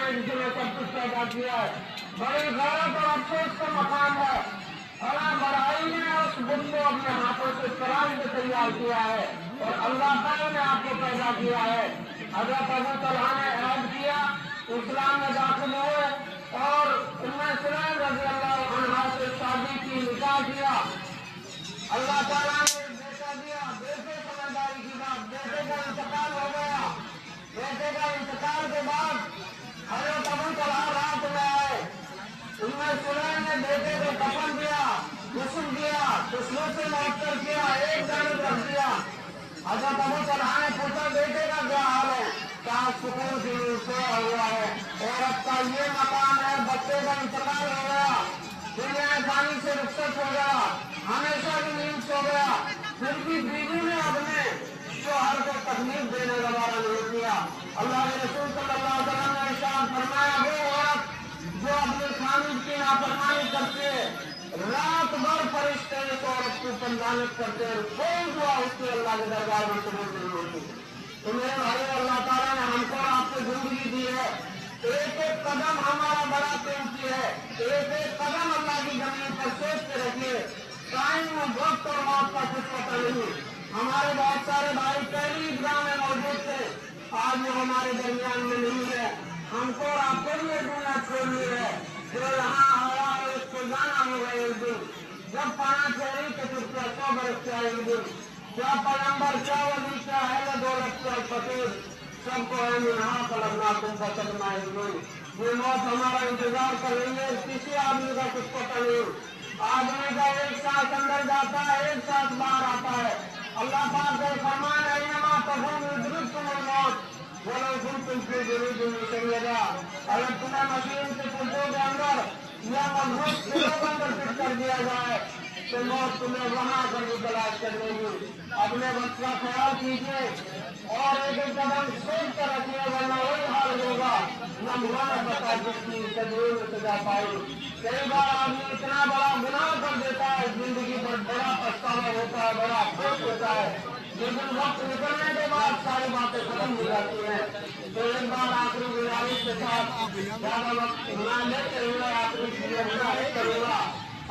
है जिसने सब कुछ पैदा किया है। बड़ी गैरत और अफसोस का मकाम है। फला बड़ाई ने उस बुत को अपने हाथों से करार में तैयार किया है और अल्लाह ताला ने आपको पैदा किया है। हजरत अबू तलहा ने ऐद किया, इस्लाम में दाखिल हुए और उम्मे सुलैम रज़ी अल्लाह अन्हा से शादी की, निकाह किया। अल्लाह ताला ने बेटा दिया, बेटे समझदारी की बात, बेटे का इंतकाल हो गया। बेटे का इंतकाल के बाद हजरत अबू तलहा रात में आए। उम्मे सुलैम ने बेटे को कफन दिया, गुस्ल किया, खुशबू से मुअत्तर किया, एक जानिब रख दिया। हजरत अबू तलहा ने पूछा बेटे का क्या हाल है? कहा सुकून से सोया हुआ है। औरत का ये मकाम है, बच्चे का इंतकाल हो गया, दुनिया पानी से रुखसत हो गया, हमेशा की नींद सो गया। फिर भी बीवी ने अपने शोहर को तकलीफ देने का वारा नहीं किया। अल्लाह के रसूल सल्लल्लाहु अलैहि वसल्लम ने इरशाद फरमाया, वो औरत जो अपने खामिद की नाफरमानी करती है, रात भर फरिश्ते इस औरत को पंजानत करते हैं, कोई दुआ उसके अल्लाह के दरबार में कबूल नहीं होती। तो मेरे भाई, अल्लाह ताला ने हमको आपको जिंदगी दी है। एक एक कदम हमारा बड़ा कीमती है। एक एक कदम अल्लाह की जमीन पर सोच के रखिए। टाइम वक्त और मौत का कुछ पता नहीं। हमारे बहुत सारे भाई पहली ईदगाह में मौजूद थे, आज वो हमारे दरमियान में नहीं है। हमको और आपको भी ये दुनिया छोड़नी है। जो यहाँ आया है उसको जाना होगा एक दिन। जब पाना चेहरी तो फिर 100 बरस क्या एक दिन। क्या पैगंबर, क्या वली, क्या है दौलत, क्या फकीर, सबको है यहाँ पलटना तुम फसलना एक दिन। ये मौत हमारा इंतजार कर रही है। किसी आदमी का कुछ पता नहीं। आदमी का एक सांस अंदर जाता है, एक सांस बाहर आता है। अल्लाह पाक का फरमान है, इन्नमा तक़ूम युद्रिकुमुल मौत वलो कुंतुम फी बुरूजिन मुशय्यदा। अगर तुम्हें मशीन के पुर्जों के अंदर या मजबूत किलों के अंदर फिट कर दिया जाए तो मौत तुम्हें वहां पर भी तलाश कर लेगी। अपने वक्त का ख्याल कीजिए और एक एक कदम सोच कर रखिए, वरना वही हाल होगा न मुआना पता जिसकी तकदीर में सजा पाई। कई बार आदमी इतना बड़ा गुनाह कर देता है, जिंदगी पर बड़ा पछतावा होता है, बड़ा अफसोस होता है, लेकिन वक्त निकलने के बाद सारी बातें खत्म हो जाती हैं। तो एक बार आखिरी गुजारिश के साथ ज्यादा वक्त न लेते हुए आखिरी चीजें गुजारिश करूंगा।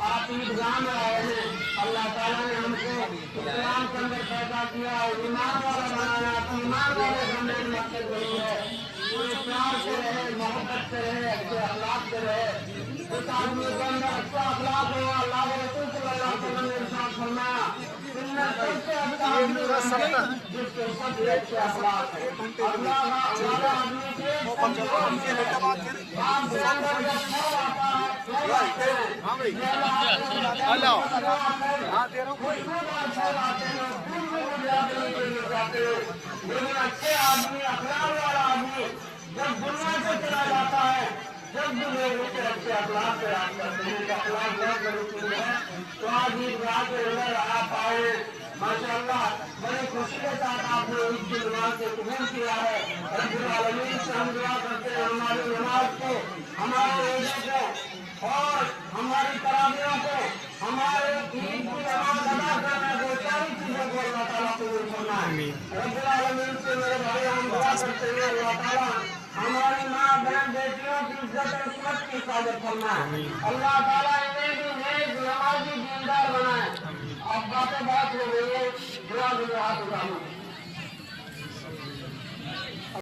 आप ईदगाह में आए हैं, अल्लाह ताला ने हमको इस्लाम के अंदर पैदा किया है, ईमान वाला बनाया, ईमान वाले बनने की मकसद नहीं है। कोई प्यार से रहे, मोहब्बत से रहे, अच्छे अखलाक से रहे। जिस आदमी के अंदर अच्छा अखलाक हो, अल्लाह के रसूल सल्लल्लाहु अलैहि वसल्लम ने इरशाद फरमाया, सबसे अच्छा आदमी जिसके सबसे अच्छे अखलाक है। अल्लाह वाला आदमी के आप के अंदर जब खौफ आता है, लेकिन अच्छे आदमी, अखलाक वाला आदमी जब दुनिया से चला जाता है, जब भी लोगों के अच्छे अखलाक से याद करते हैं, अखलाक बहुत बड़ी चीज है। तो आज ईदगाह के अंदर आप आए, माशाअल्लाह बड़ी खुशी के साथ आपने ईद की नमाज को कबूल किया है। रब्बुल आलमीन से हम दुआ करते हैं हमारी नमाज को, हमारे रोजे को और हमारी तरावियों को, हमारे ईद की नमाज अदा करने को, सारी चीजों को अल्लाह ताला कबूल फरमाए। रब्बुल आलमीन से मेरे भाई हम दुआ करते हैं अल्लाह ताला हमारी माँ बहन बेटियों की इज्जत और इस्मत की हिफाजत फरमाए। अल्लाह ताला इन्हें भी नेक नमाजी दीनदार बनाए। अब बातें बहुत हो गई है, दुआ हाथ उठाऊं।